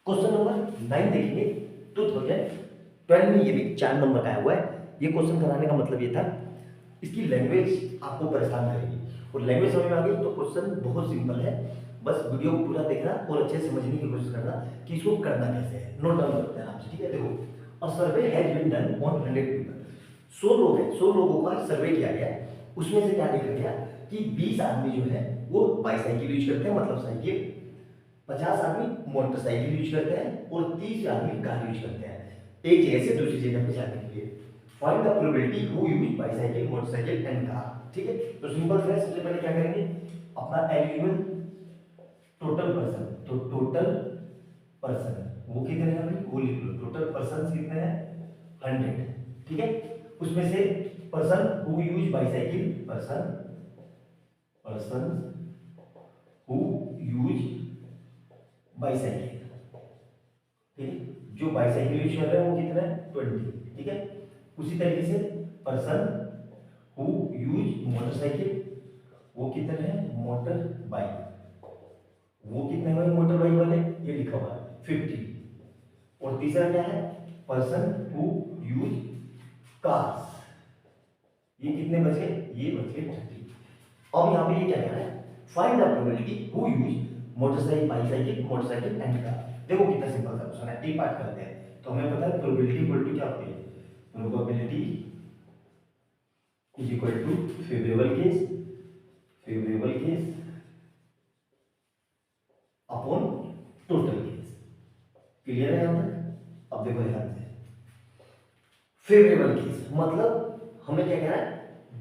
Question number 9 देखेंगे। 2012 में ये भी 4 नंबर का आया हुआ है। ये क्वेश्चन कराने का मतलब ये था, इसकी लैंग्वेज आपको परेशान करेगी और लैंग्वेज समझ में आ गई तो क्वेश्चन बहुत सिंपल है। बस वीडियो को पूरा देखना और अच्छे से समझने की कोशिश करना कि इसको करना कैसे है। नोट डाउन करते हैं आपसे, ठीक है। देखो, a survey has been done on 100 people. 100 लोग हैं, 100 लोगों का सर्वे किया गया। उसमें से क्या देखा गया कि 20 आदमी जो है वो बाईसाइकिल यूज करते हैं, मतलब साइकिल। 50 आदमी मोटरसाइकिल यूज करते हैं और 30 आदमी कार यूज करते हैं एक जगह से दूसरी जगह पे जाने के लिए। Find the probability who use bicycle, motorcycle and car. ठीक है, तो सिंपल है। सबसे पहले क्या करेंगे, अपना एलिमेंट टोटल पर्सन, तो टोटल पर्सन वो कितने हैं भाई, वो लिख लो। टोटल पर्सन कितने हैं, 100। ठीक है, उसमें से person who use bicycle, person who use bicycle. ठीक है, जो बाइसाइकिल यूज कर रहे हैं वो कितना है, 20। ठीक है, उसी तरीके से पर्सन हु यूज मोटरसाइकिल वो कितने हैं, मोटर बाइक, वो कितने हैं मोटर बाइक वाले, ये लिखा हुआ है 50। और तीसरा क्या है, पर्सन हु यूज कार्स, ये कितने बचे, ये बचे 30। अब यहाँ पे ये क्या कह रहा है, find the probability who use motorcycle, bicycle, motorcycle and car. देखो कितना सिंपल सा क्वेश्चन है, एक पार्ट करते हैं। तो हमें पता है प्रोबेबिलिटी इक्वल टू क्या होती है, probability is equal to favourable case upon total case. Clear है यहां तक। अब देखो ध्यान से, फेवरेबल केस मतलब हमें क्या कहना है,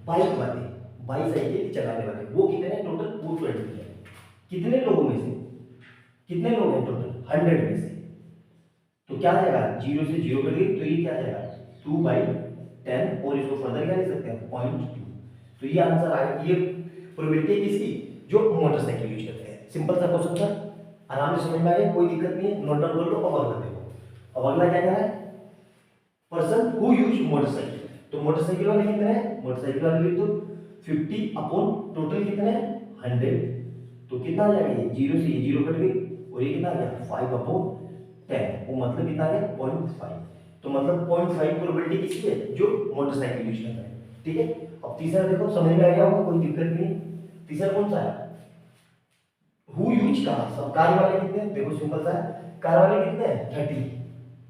बाइक वाले, बाइसाइकिल चलाने वाले वो कितने हैं टोटल, वो 20 है। कितने लोगों में से, कितने लोग हैं टोटल, 100 में से। तो क्या आ जाएगा, 0 से 0 कट गई तो ये क्या आ जाएगा, 2/10। और इसको फर्दर क्या लिख सकते हैं, 0.2। तो ये आंसर आएगा। ये प्रोबेबिलिटी किसकी, जो मोटरसाइकिल यूज करते हैं। सिंपल सा क्वेश्चन था, आराम से समझ में आ गया, कोई दिक्कत नहीं है। नोट डाउन कर लो। अब अगला देखो, अब अगला क्या कह रहा है, पर्सन हु यूज मोटरसाइकिल। तो मोटरसाइकिल वाले कितने हैं, मोटरसाइकिल वाले लिख दो 50 अपॉन टोटल कितने हैं, 100। तो कितना आ जाएगा, ये 0 से ये 0 कट गई और ये कितना आ गया, 5/10। वो मतलब कितना आ गया, 0.5। तो मतलब 0.5 प्रोबेबिलिटी किसकी है, जो मोटरसाइकिल यूज करता है। ठीक है, अब तीसरा देखो, समझ में आ गया होगा, कोई दिक्कत नहीं। तीसरा कौन सा है, हु यूज कार। सब कार वाले कितने हैं, देखो सिंपल सा है, कार वाले कितने हैं, 30।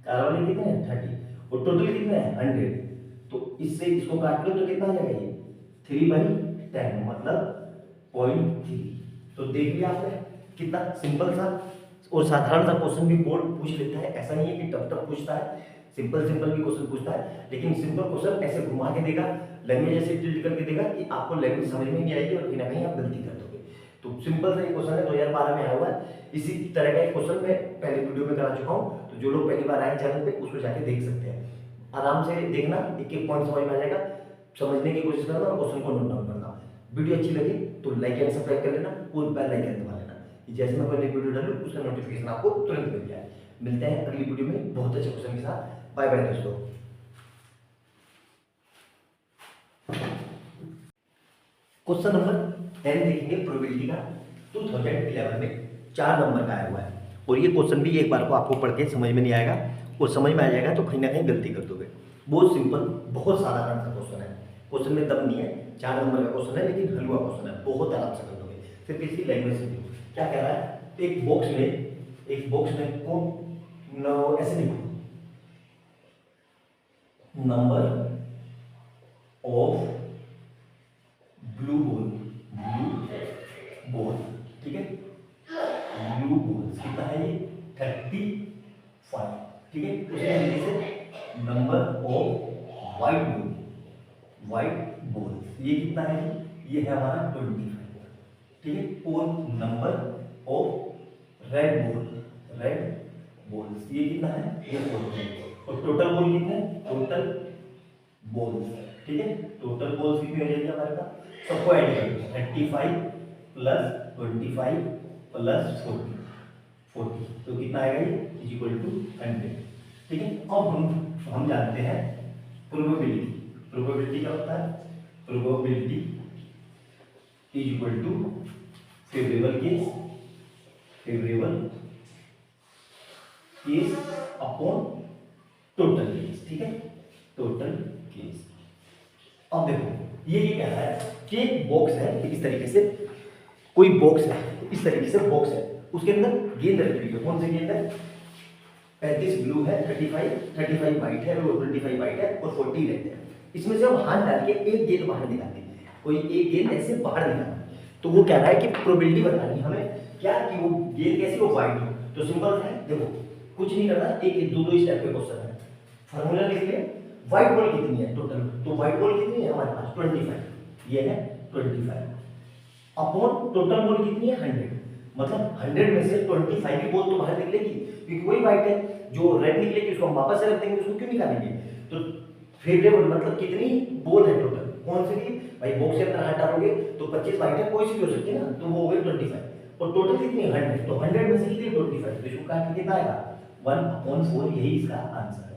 कार वाले कितने हैं, 30 और टोटल कितने हैं, 100। तो इससे इसको काट लो तो कितना आ जाएगा, ये 3/10 मतलब 0.3। तो देख लिया आपने कितना सिंपल सा और साधारण सा क्वेश्चन भी बोर्ड पूछ लेता है। ऐसा नहीं है कि टफ टफ पूछता है, सिंपल सिंपल भी क्वेश्चन पूछता है। लेकिन सिंपल क्वेश्चन ऐसे घुमा के देगा, लैंग्वेज ऐसे टिल्ट करके देगा कि आपको लैंग्वेज समझ में नहीं आएगी और कहीं ना कहीं आप गलती कर दोगे। तो सिंपल सा एक क्वेश्चन है, 2012 में आया हुआ है। इसी तरह का एक क्वेश्चन मैं पहले वीडियो में करा चुका हूँ, तो जो लोग पहली बार आए चैनल पे उसको जाके देख सकते हैं। आराम से देखना, एक एक पॉइंट समझ में आ जाएगा। समझने की कोशिश करना और क्वेश्चन को नोट डाउन करना। वीडियो अच्छी लगी तो लाइक एंड सब्सक्राइब कर लेना और बेल आइकन दबा लेना, जैसे मैं कोई नई वीडियो डालूं उसका नोटिफिकेशन आपको तुरंत मिल जाए। मिलते हैं अगली वीडियो में बहुत अच्छे क्वेश्चन के साथ। बाय बाय दोस्तों। क्वेश्चन नंबर 10 देखेंगे प्रोबेबिलिटी का। 2011 में 4 नंबर का आया हुआ है और ये क्वेश्चन भी एक बार को आपको पढ़ के समझ में नहीं आएगा और समझ में आ जाएगा तो कहीं ना कहीं गलती कर दोगे। बहुत सिंपल, बहुत साधारण सा क्वेश्चन है। क्वेश्चन में दम नहीं है, 4 नंबर का क्वेश्चन है लेकिन हलवा क्वेश्चन है, बहुत आराम से कर दोगे। सिर्फ इसकी लैंग्वेज समझो। क्या कह रहा है, एक बॉक्स में को ऐसे लिखो, नंबर ऑफ ब्लू बॉल। ठीक है, ब्लू बॉल्स कितना है ये, 35। ठीक है, उसी तरीके से नंबर ऑफ वाइट बॉल्स ये कितना है, ये है हमारा 25। ठीक है, और नंबर ऑफ रेड बॉल्स ये कितना है, ये 40। और टोटल बॉल कितने हैं, टोटल बॉल्स। ठीक है, टोटल बॉल्स कितनी हो जाएगी हमारे पास, सबको ऐड कर दो, 35 प्लस 25 प्लस 40 तो कितना आएगा ये, इज इक्वल टू 100। ठीक है, अब हम जानते हैं प्रोबेबिलिटी क्या होता है, probability is equal to favourable case upon total case, ठीक है, टोटल केस। अब देखो ये कह रहा है कि एक बॉक्स है इस तरीके से, कोई बॉक्स है इस तरीके से बॉक्स है, उसके अंदर गेंद रखी हुई है। कौन सी गेंद है? 35 ब्लू है, 35 वाइट है और 25 वाइट है और 40 रेड है। इसमें से हम हाथ डाल के एक गेंद बाहर निकालते हैं, कोई एक गेंद ऐसे बाहर निकालना, तो वो कह रहा है कि प्रोबेबिलिटी बतानी है हमें क्या कि वो गेंद कैसी हो, वाइट हो। तो सिंपल है, देखो कुछ नहीं करना, एक दो स्टेप पे क्वेश्चन है। फार्मूला लिख ले, व्हाइट बॉल कितनी है टोटल, तो व्हाइट बॉल कितनी है हमारे पास 25, ये है 25 अपॉन टोटल बॉल कितनी है 100, मतलब 100 में से 25 की बॉल तो बाहर निकलेगी क्योंकि वही व्हाइट है, जो रेड निकलेगी उसको हम वापस से रख देंगे, उसको क्यों निकालेंगे। तो फेवरेबल मतलब कितनी बॉल है टोटल, कौन सी भी भाई बॉक्स के अंदर हाथ डालोगे तो 25 वाइट है, कोई सी भी हो सकती है ना, तो वो हो गई 25 और टोटल कितनी 100, तो 100 में से कितनी 25, तो इसको काट के कितना आएगा 1/4, यही इसका आंसर है।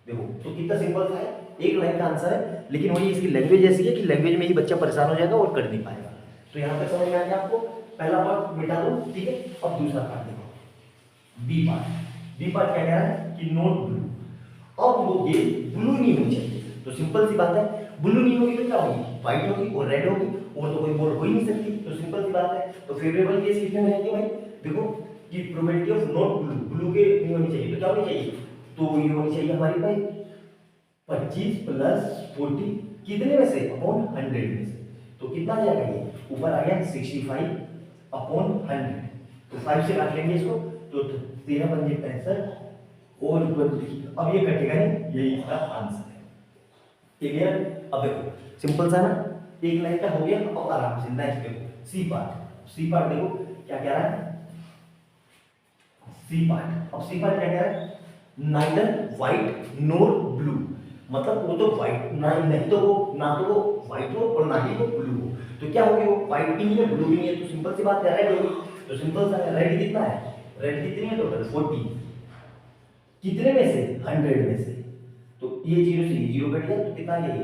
देखो तो कितना सिंपल सा है, एक लाइन का आंसर है, लेकिन वही इसकी लैंग्वेज ऐसी है कि लैंग्वेज में ही बच्चा परेशान हो जाएगा और कर नहीं पाएगा। तो यहाँ पे समझ में आ गया आपको, पहला पार्ट मिटा दो, ठीक है। अब दूसरा पार्ट देखो, बी पार्ट। बी पार्ट क्या कह रहा है कि नोट ब्लू। अब वो गेंद ब्लू नहीं होनी चाहिए, तो सिंपल सी बात है, ब्लू नहीं होगी तो क्या होगी, व्हाइट होगी और रेड होगी, और तो कोई बॉल हो ही नहीं सकती, तो सिंपल सी बात है। तो फेवरेबल केस कितने में रहेंगे भाई, देखो कि probability of not blue, blue के नहीं होनी चाहिए, तो क्या होनी चाहिए, तो ये होनी चाहिए हमारी भाई 25 + 40 कितने में से, अपॉन 100 में से, तो कितना आ जाएगा ये, ऊपर आ गया 65 अपॉन 100, तो 5 से काट लेंगे इसको, तो 13 × 5 = 65 और 20, अब ये कटेगा नहीं, यही इसका आंसर है, क्लियर। अब देखो सिंपल सा ना, एक लाइन का हो गया, अब आराम से नेक्स्ट देखो सी पार्ट। सी पार्ट देखो क्या कह रहा है, सी पार्ट। अब सी पार्ट क्या कह रहा है, नाइदर व्हाइट नोर ब्लू, मतलब वो तो व्हाइट ना, नहीं तो वो ना तो वो व्हाइट हो और ना ही वो ब्लू हो, तो क्या होगी, वो व्हाइट भी नहीं है ब्लू भी नहीं है, तो सिंपल सी बात है रेड होगी। तो सिंपल सा रेड कितना है, रेड कितनी है टोटल 40, कितने में से 100 में से, तो ये 0 से 0 कट गया, तो कितना है ये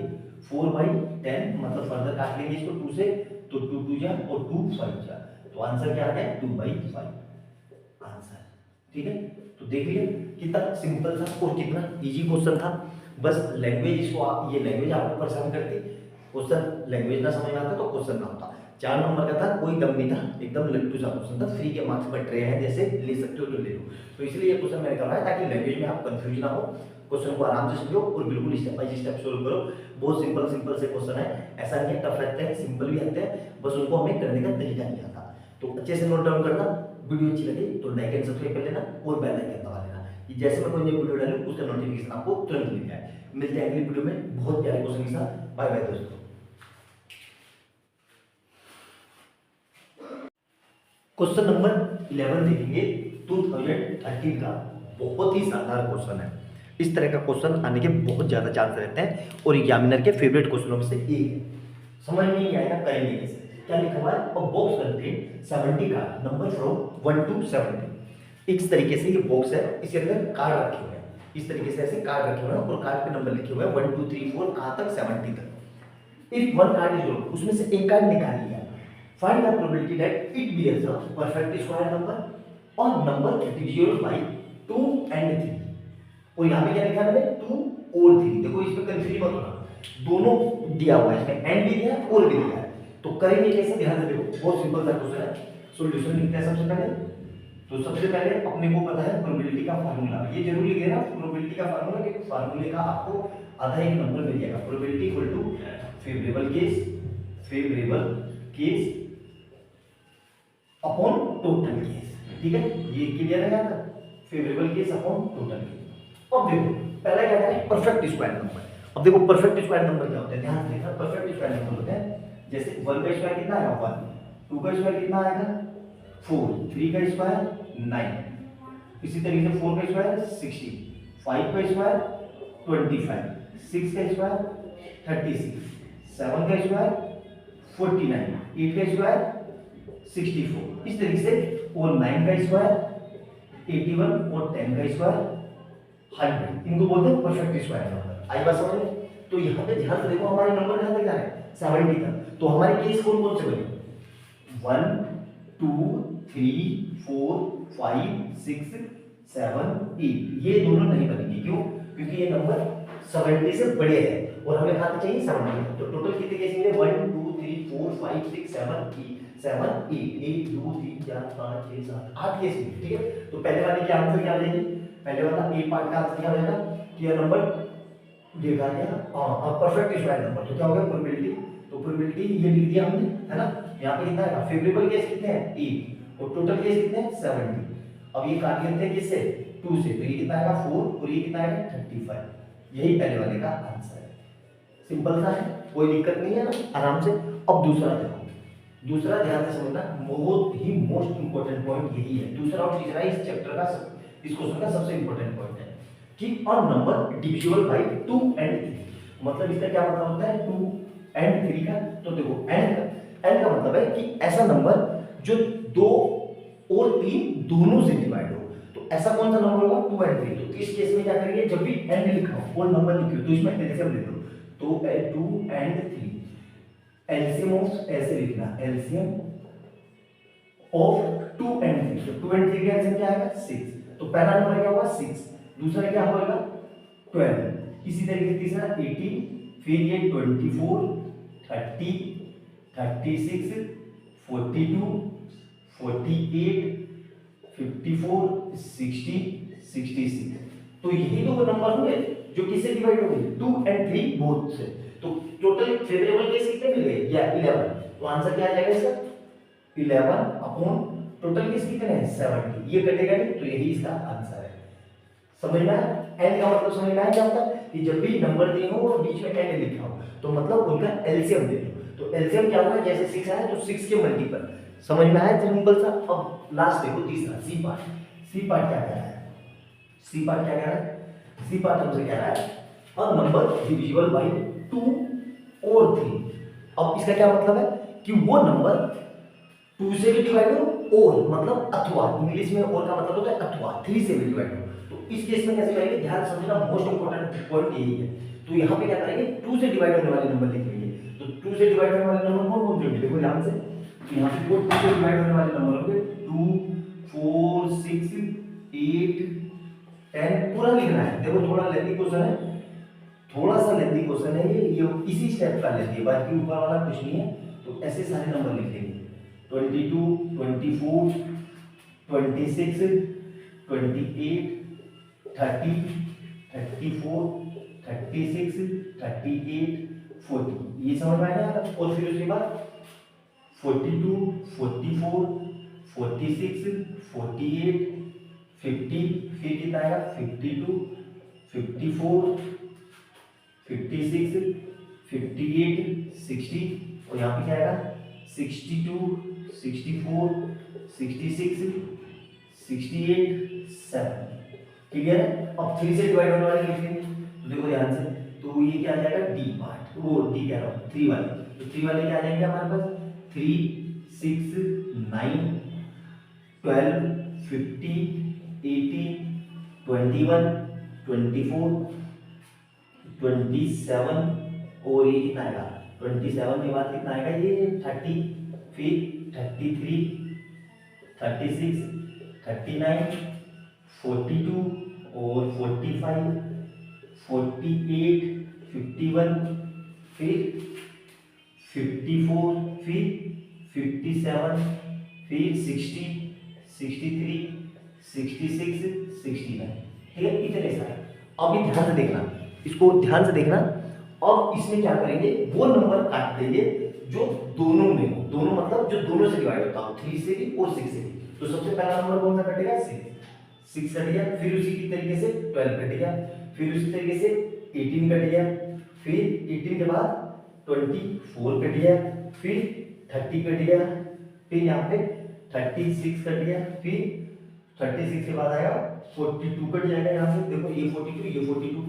4/10, मतलब फर्दर काट लेंगे इसको 2 से, तो 2 2 जा और 2 5 जा, तो आंसर क्या आ गया 2/5 आंसर, ठीक है। तो देख लिया कितना सिंपल था और कितना इजी क्वेश्चन था, बस लैंग्वेज इसको आप, ये लैंग्वेज आपको परेशान करती, क्वेश्चन लैंग्वेज ना समझ में आता तो क्वेश्चन ना होता। 4 नंबर का था, कोई दम नहीं था, एकदम लट्टू सा क्वेश्चन था, फ्री के मार्क्स बट रहे हैं, जैसे ले सकते हो तो ले लो, तो इसलिए ये क्वेश्चन मैंने करवाया ताकि लैंग्वेज में आप कंफ्यूज ना हो, क्वेश्चन को आराम से समझो और बिल्कुल स्टेप बाय स्टेप सोल्व करो। बहुत सिंपल से क्वेश्चन है, ऐसा नहीं है टफ रहते हैं, सिंपल भी रहते हैं, बस उनको हमें करने का तरीका नहीं आता। तो अच्छे से नोट डाउन करना, वीडियो अच्छी लगी तो लाइक एंड सब्सक्राइब कर लेना और बेल आइकन दबा लेना, कि जैसे मैं कोई नई वीडियो डालूं उसका नोटिफिकेशन आपको तुरंत मिल जाए। मिलते हैं अगली वीडियो में बहुत प्यारे क्वेश्चन के साथ, बाय बाय दोस्तों। क्वेश्चन नंबर 11 देखेंगे 2013 का, बहुत ही शानदार क्वेश्चन है। इस तरह का क्वेश्चन आने के बहुत ज्यादा चांस रहते हैं और एग्जामिनर के फेवरेट क्वेश्चनों में से एक है। समझ में नहीं आएगा करेंगे कैसे, क्या लिखा हुआ है, अ box contain 70 card number from 1 to 70। इस तरीके से ये बॉक्स है, इसके अंदर कार्ड रखे हुए हैं, इस तरीके से ऐसे कार्ड रखे हुए हैं और कार्ड पे नंबर लिखे हुए हैं 1 2 3 4 कहां तक 70 तक। If one card is drawn, उसमें से एक कार्ड निकाल लिया, find the probability that it bears a perfect square number or number divisible by 2 and 3। और यहाँ पे क्या लिखा है 2 और 3, देखो इसमें कंफ्यूज मत होना, दोनों दिया हुआ है, इसमें एंड भी दिया है और भी दिया है, तो करेंगे कैसे, ध्यान से देखो, बहुत सिंपल सा क्वेश्चन है। सॉल्यूशन लिखते हैं सबसे पहले, तो सबसे पहले अपने को पता है प्रोबेबिलिटी का फार्मूला, ये जरूर लिख देना प्रोबेबिलिटी का फार्मूला, क्योंकि फार्मूले का आपको आधा एक नंबर मिल जाएगा। Probability equal to favourable case upon total case, ठीक है, ये क्लियर है यहाँ तक, favourable case upon total case. अब देखो पहला क्या है, परफेक्ट स्क्वायर नंबर। अब देखो परफेक्ट स्क्वायर नंबर क्या होता है, ध्यान से देखना, परफेक्ट स्क्वायर नंबर होता है, जैसे 1 का स्क्वायर कितना आएगा 1, 2 का स्क्वायर कितना आएगा 4, 3 का स्क्वायर 9, इसी तरीके से 4 का स्क्वायर 16, 5 का स्क्वायर 25, 6 का स्क्वायर 36, 7 का स्क्वायर 49, 8 का स्क्वायर 64, इस तरीके से, और 9 का स्क्वायर 81 और 10 का स्क्वायर 100, इनको बोलते हैं परफेक्ट स्क्वायर नंबर। आई बात समझ में? तो यहाँ पे ध्यान से देखो हमारे नंबर कहाँ तक जा रहे हैं 70 तक, तो हमारे केस कौन कौन से बने 1 2 3 4 5 6 7 8, ये दोनों नहीं बनेंगे। क्यों? क्योंकि ये नंबर 70 से बड़े हैं और हमें कहाँ तक चाहिए 70। तो टोटल कितने केस मिले? 1 2 3 4 5 6 7 8 1 2 3 4 5 6 7 8 केस मिले। ठीक है, तो पहले वाले के आंसर क्या लेंगे? पहले वाला ए पार्ट का आंसर क्या होगा कि यह नंबर देखा गया परफेक्ट स्क्वायर नंबर। तो क्या हो गया? प्रोबेबिलिटी। तो प्रोबेबिलिटी ये लिख दिया हमने, है ना। यहाँ पे कितना है? फेवरेबल केस कितने हैं? 8 और टोटल केस कितने हैं? 70। अब ये काट लेते हैं किससे? 2 से। तो ये कितना आएगा? 4 और ये कितना आएगा? 35। यही पहले वाले का आंसर है। सिंपल सा है, कोई दिक्कत नहीं है ना, आराम से। अब दूसरा देखो, दूसरा ध्यान से समझना, बहुत ही मोस्ट इंपोर्टेंट पॉइंट यही है। दूसरा और तीसरा इस चैप्टर का इस क्वेश्चन का सबसे इंपोर्टेंट पॉइंट है कि a number divisible by 2 and 3। मतलब इसका क्या मतलब होता है 2 and 3 का? तो देखो n का मतलब है कि ऐसा नंबर जो 2 और 3 दोनों से डिवाइड हो। तो ऐसा कौन सा नंबर होगा? 2 and 3। तो इस केस में क्या करेंगे? जब भी n लिखा हो और नंबर लिखे हो तो इसमें एलसीएम ले लो। तो 2 and 3 एलसीएम ऑफ, ऐसे लिखना, एलसीएम ऑफ 2 and 3। तो 2 and 3 का एलसीएम क्या आएगा? 6। तो पहला नंबर क्या होगा? 6, दूसरा क्या होगा? 12। इसी तरीके से तीसरा 18, फिर ये 24 30 36 42 48 54 60 66। तो यही तो वो नंबर हुए जो किससे डिवाइड हो गए? 2 and 3 बोथ से। तो टोटल फेवरेबल केस कितने मिल गए? या 11। तो आंसर क्या आ जाएगा इसका? 11 अपॉन टोटल केस कितने हैं? 70। ये कटेगा नहीं, तो यही इसका आंसर है। समझ में आया? n का मतलब समझ में आया क्या होता है कि जब भी नंबर दिए हो और बीच में n लिखा हो तो मतलब उनका एलसीएम ले लो। तो एलसीएम क्या होगा? जैसे 6 आया तो 6 के मल्टीपल। समझ में आया? सिंपल सा। अब लास्ट देखो, तीसरा सी पार्ट। सी पार्ट क्या कह रहा है? सी पार्ट क्या कह रहा है? सी पार्ट हमसे कह रहा है अ नंबर डिविजिबल बाय 2 और 3। अब इसका क्या मतलब है कि वो नंबर 2 से भी डिवाइड हो और मतलब अथवा, इंग्लिश में और का मतलब होता है अथवा, 3 से भी डिवाइड हो। तो इस केस में कैसे करेंगे? ध्यान से समझना, मोस्ट इंपोर्टेंट पॉइंट यही है। तो यहाँ पे क्या करेंगे? 2 से डिवाइड होने वाले नंबर लिख लेंगे। तो 2 से डिवाइड होने वाले नंबर कौन कौन से होंगे? देखो ध्यान से, तो यहाँ पे 2 से डिवाइड होने वाले नंबर होंगे 2 4 6 8 10। पूरा लिखना है। देखो थोड़ा लेंथी क्वेश्चन है, थोड़ा सा लेंथी क्वेश्चन है ये इसी स्टेप का लेंथी है, बाकी ऊपर वाला कुछ नहीं है। तो ऐसे सारे नंबर लिख लेंगे 22 24 26 28 30 34 36 38 40। ये समझ में आया? और फिर उसके बाद 42 44 46 48 50, फिर कितना आएगा? 52 54 56 58 60। और यहाँ पे क्या आएगा? 62 64 66 68 7। क्लियर है? अब 3 से डिवाइड होने वाले लिखेंगे। तो देखो ध्यान से, तो ये क्या आ जाएगा? डी पार्ट, वो डी कह रहा हूँ 3 वाले। तो 3 वाले क्या आ जाएंगे हमारे पास? 3 6 9 12 50 18 21 24 27। और ये कितना आएगा? 27 के बाद कितना आएगा? ये 30, फिर 33 36 39 42 और 45 48 51, फिर 54, फिर 57, फिर 60 63 66 69। ठीक है, इतने सारे। अभी ध्यान से देखना, इसको ध्यान से देखना। अब इसमें क्या करेंगे? वो नंबर काट देंगे जो दोनों में हो। दोनों मतलब जो दोनों से डिवाइड होता हो, 3 से भी और 6 से भी। तो सबसे पहला नंबर कौन सा कटेगा? 6 कट गया। फिर उसी की तरीके से 12 कट गया। फिर उसी तरीके से 18 कट गया। फिर 18 के बाद 24 कट गया। फिर 30 कट गया। फिर यहाँ पे 36 कट गया। फिर 36 के बाद आएगा 42 कट जाएगा। यहाँ से देखो ये 42 ये 42।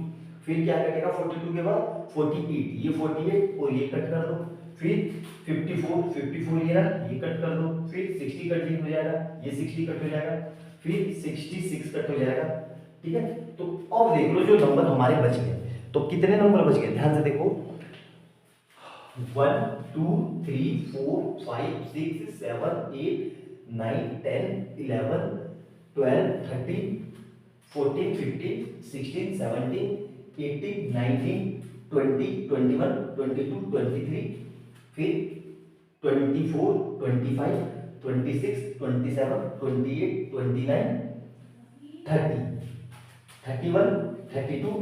फिर क्या कटेगा? 42 के बाद 48 ये 48 और ये कट कर दो। फिर 54 ये रहा, ये कट कर दो। फिर 60 कट हो जाएगा, ये 60 कट हो जाएगा। फिर 66 कट हो जाएगा। ठीक है, तो अब देख लो जो नंबर हमारे बच गए। तो कितने नंबर बच गए? ध्यान से देखो, 1 2 3 4 5 6 7 8 9 10 11 12 13 14, 15, 16, 17, 18, 19, 20, 21, 22, 23, फिर 24, 25, 26, 27, 28, 29, 30, 31, 32,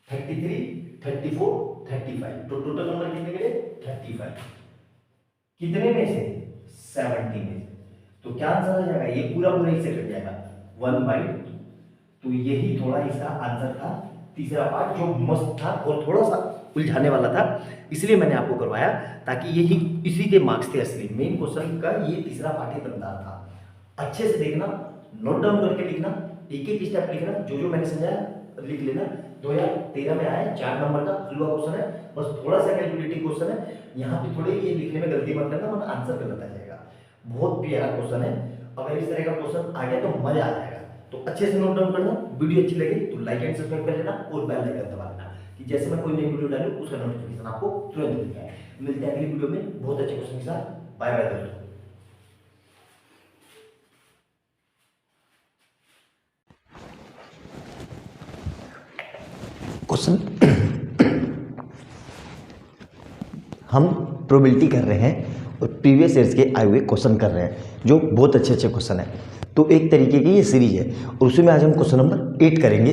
33, 34, 35। तो टोटल नंबर कितने मिले? 35। कितने में से? 70 में से। तो क्या आंसर आ जाएगा? ये पूरा पूरा इससे कट जाएगा 1/2। तो यही थोड़ा इसका आंसर था, तीसरा पार्ट जो मस्त था और थोड़ा सा उलझाने वाला था, इसलिए मैंने आपको करवाया ताकि यही इसी के मार्क्स थे। असली मेन क्वेश्चन का ये तीसरा पार्ट ही दमदार था। अच्छे से देखना, नोट डाउन करके लिखना, एक एक स्टेप लिखना, जो जो मैंने समझाया लिख लेना। 2013 में आया 4 नंबर का हलवा क्वेश्चन है, बस थोड़ा सा कैलकुलेटिव क्वेश्चन है। यहाँ पे थोड़े ये लिखने में गलती मत करना, वरना आंसर गलत आ जाएगा। बहुत प्यारा क्वेश्चन है, अगर इस तरह का क्वेश्चन आ गया तो मजा आ जाएगा। तो अच्छे से नोट डाउन करना। वीडियो अच्छी लगे तो लाइक एंड सब्सक्राइब कर लेना और बेल आइकन दबा देना कि जैसे मैं कोई नई वीडियो डालूं उसका नोटिफिकेशन आपको तुरंत मिल जाए। मिलते हैं अगली वीडियो में बहुत अच्छे क्वेश्चन के साथ। बाय बाय दोस्तों। क्वेश्चन हम प्रोबेबिलिटी कर रहे हैं और प्रीवियस ईयर्स के आए हुए क्वेश्चन कर रहे हैं जो बहुत अच्छे अच्छे क्वेश्चन है। तो एक तरीके की ये सीरीज है और उसी में आज हम क्वेश्चन नंबर 8 करेंगे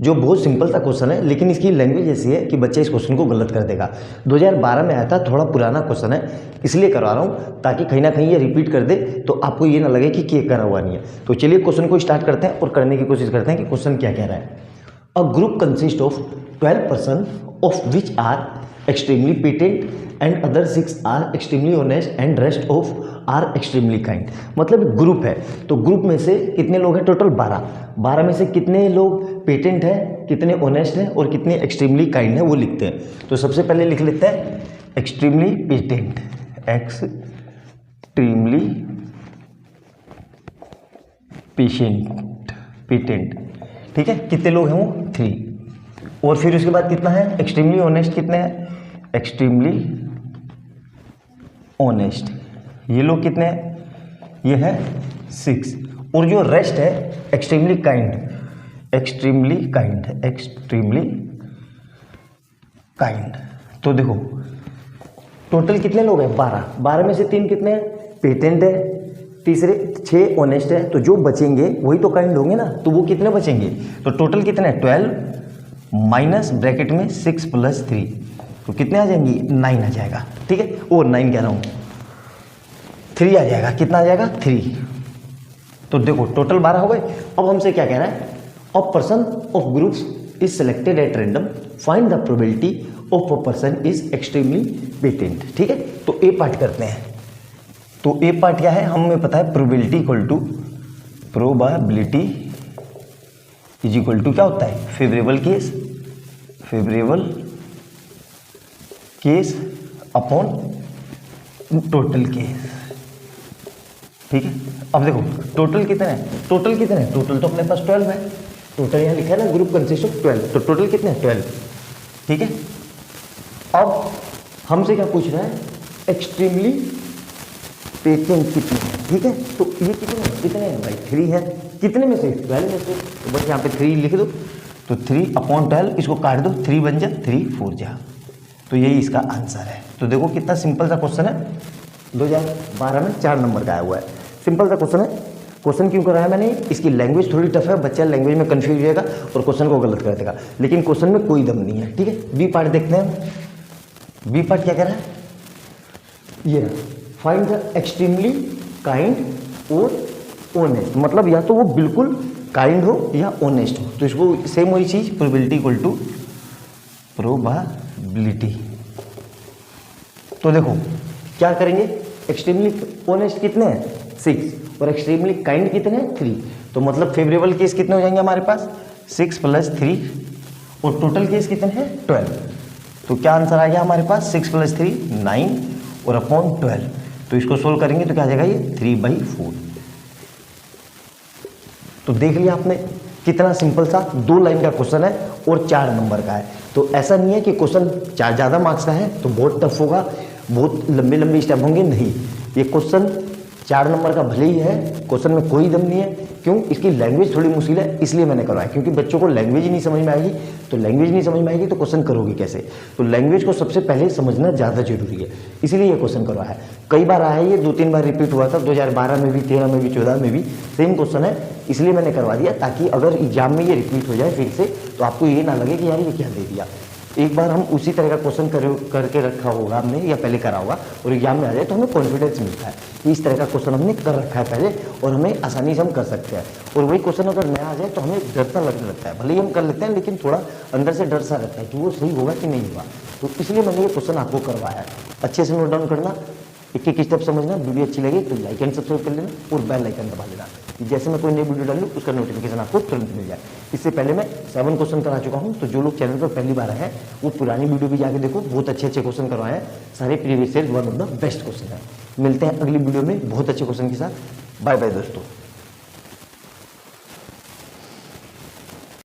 जो बहुत सिंपल सा क्वेश्चन है, लेकिन इसकी लैंग्वेज ऐसी है कि बच्चा इस क्वेश्चन को गलत कर देगा। 2012 में आया था, थोड़ा पुराना क्वेश्चन है इसलिए करवा रहा हूँ ताकि कहीं ना कहीं ये रिपीट कर दे तो आपको ये ना लगे कि ये करा हुआ नहीं है। तो चलिए क्वेश्चन को स्टार्ट करते हैं और करने की कोशिश करते हैं कि क्वेश्चन क्या कह रहा है। A group consist of 12 person of which are extremely patent and other 6 are extremely honest and rest of are extremely kind. मतलब ग्रुप है तो ग्रुप में से कितने लोग हैं? टोटल 12 में से कितने लोग पेटेंट हैं, कितने ऑनेस्ट हैं और कितने एक्सट्रीमली काइंड हैं वो लिखते हैं। तो सबसे पहले लिख लेते हैं एक्सट्रीमली पेटेंट, एक्सट्रीमली पेटेंट। ठीक है, कितने लोग हैं वो? 3। और फिर उसके बाद कितना है? एक्सट्रीमली ऑनेस्ट कितने हैं? एक्सट्रीमली ऑनेस्ट ये लोग कितने हैं? ये है 6। और जो रेस्ट है एक्सट्रीमली काइंड, एक्सट्रीमली काइंड। तो देखो टोटल कितने लोग हैं? 12 में से 3 कितने हैं? पेटेंट है, तीसरे 6 ऑनेस्ट है, तो जो बचेंगे वही तो काइंड होंगे ना। तो वो कितने बचेंगे? तो टोटल कितने हैं? 12 माइनस ब्रैकेट में 6 + 3, तो कितने आ जाएंगी? 9 आ जाएगा। ठीक है, और 9 कह रहा हूँ 3 आ जाएगा। कितना आ जाएगा? 3। तो देखो टोटल 12 हो गए। अब हमसे क्या कह रहा है? A person of groups is selected at random, find the probability of a person is extremely patent. ठीक है, तो ए पार्ट करते हैं। तो ए पार्ट क्या है? हमें पता है probability equal to probability is equal to क्या होता है? Favourable case upon total case. ठीक है, अब देखो टोटल कितने हैं? टोटल तो अपने पास 12 है। टोटल यहाँ लिखा है ना, ग्रुप कंसिस्ट ऑफ 12, तो टोटल कितने हैं? 12। ठीक है, अब हमसे क्या पूछ रहा है? एक्सट्रीमली पेटेंट कितने हैं? ठीक है, तो ये कितने हैं भाई? 3 है। कितने में से? 12 में से। तो बस यहाँ पे 3 लिख दो, तो 3/12 इसको काट दो, 3 बन जा, 3 4 जा। तो यही इसका आंसर है। तो देखो कितना सिंपल सा क्वेश्चन है, 2012 में 4 नंबर का आया हुआ है। सिंपल सा क्वेश्चन है। क्वेश्चन क्यों कराया मैंने? इसकी लैंग्वेज थोड़ी टफ है, बच्चा लैंग्वेज में कंफ्यूज हो जाएगा और क्वेश्चन को गलत कर देगा, लेकिन क्वेश्चन में कोई दम नहीं है। ठीक है, बी पार्ट देखते हैं। बी पार्ट क्या कह रहा है? ये फाइंड द एक्सट्रीमली काइंड और ऑनेस्ट, मतलब या तो वो बिल्कुल काइंड हो या ऑनेस्ट हो। तो इसको सेम वही चीज, प्रोबेबिलिटी इक्वल टू प्रोबेबिलिटी। तो देखो क्या करेंगे? एक्सट्रीमली ऑनेस्ट कितने हैं? 6 और एक्सट्रीमली काइंड कितने हैं? 3। तो मतलब फेवरेबल केस कितने हो जाएंगे हमारे पास? 6 + 3 और टोटल केस कितने हैं? 12। तो क्या आंसर आ गया हमारे पास? 6 + 3 9 और अपॉन 12। तो इसको सोल्व करेंगे तो क्या आ जाएगा? ये 3/4। तो देख लिया आपने कितना सिंपल सा 2 लाइन का क्वेश्चन है और 4 नंबर का है। तो ऐसा नहीं है कि क्वेश्चन ज़्यादा मार्क्स का है तो बहुत टफ होगा, बहुत लंबे स्टेप होंगे, नहीं। ये क्वेश्चन 4 नंबर का भले ही है, क्वेश्चन में कोई दम नहीं है, क्यों? इसकी लैंग्वेज थोड़ी मुश्किल है इसलिए मैंने करवाया, क्योंकि बच्चों को लैंग्वेज ही नहीं समझ में आएगी, तो लैंग्वेज नहीं समझ में आएगी तो क्वेश्चन करोगे कैसे? तो लैंग्वेज को सबसे पहले समझना ज़्यादा जरूरी है, इसलिए ये क्वेश्चन करवाया है। कई बार आया है, ये 2-3 बार रिपीट हुआ था, 2012 में भी, 13 में भी, 14 में भी सेम क्वेश्चन है, इसलिए मैंने करवा दिया ताकि अगर एग्जाम में ये रिपीट हो जाए फिर से तो आपको ये ना लगे कि यार ये क्या दे दिया। एक बार हम उसी तरह का क्वेश्चन करके रखा होगा हमने या पहले करा होगा और एग्जाम में आ जाए तो हमें कॉन्फिडेंस मिलता है कि इस तरह का क्वेश्चन हमने कर रखा है पहले और हमें आसानी से हम कर सकते हैं। और वही क्वेश्चन अगर नया आ जाए तो हमें डर सा लगने लगता है, भले ही हम कर लेते हैं लेकिन थोड़ा अंदर से डर सा रहता है कि वो सही होगा कि नहीं होगा। तो इसलिए मैंने ये क्वेश्चन आपको करवाया है। अच्छे से नोट डाउन करना, एक एक स्टेप समझना। वीडियो अच्छी लगे तो लाइक एंड सब्सक्राइब कर लेना और बेल आइकन दबा लेना, जैसे मैं कोई नई वीडियो डालूँ उसका नोटिफिकेशन आपको तुरंत मिल जाए। इससे पहले मैं 7 क्वेश्चन करा चुका हूँ, तो जो लोग चैनल पर पहली बार आए हैं वो पुरानी वीडियो भी जाके देखो, बहुत अच्छे अच्छे क्वेश्चन करवाए हैं, सारे previous year one of the best question है। मिलते हैं अगली वीडियो में बहुत अच्छे क्वेश्चन के साथ। बाय बाय दोस्तों।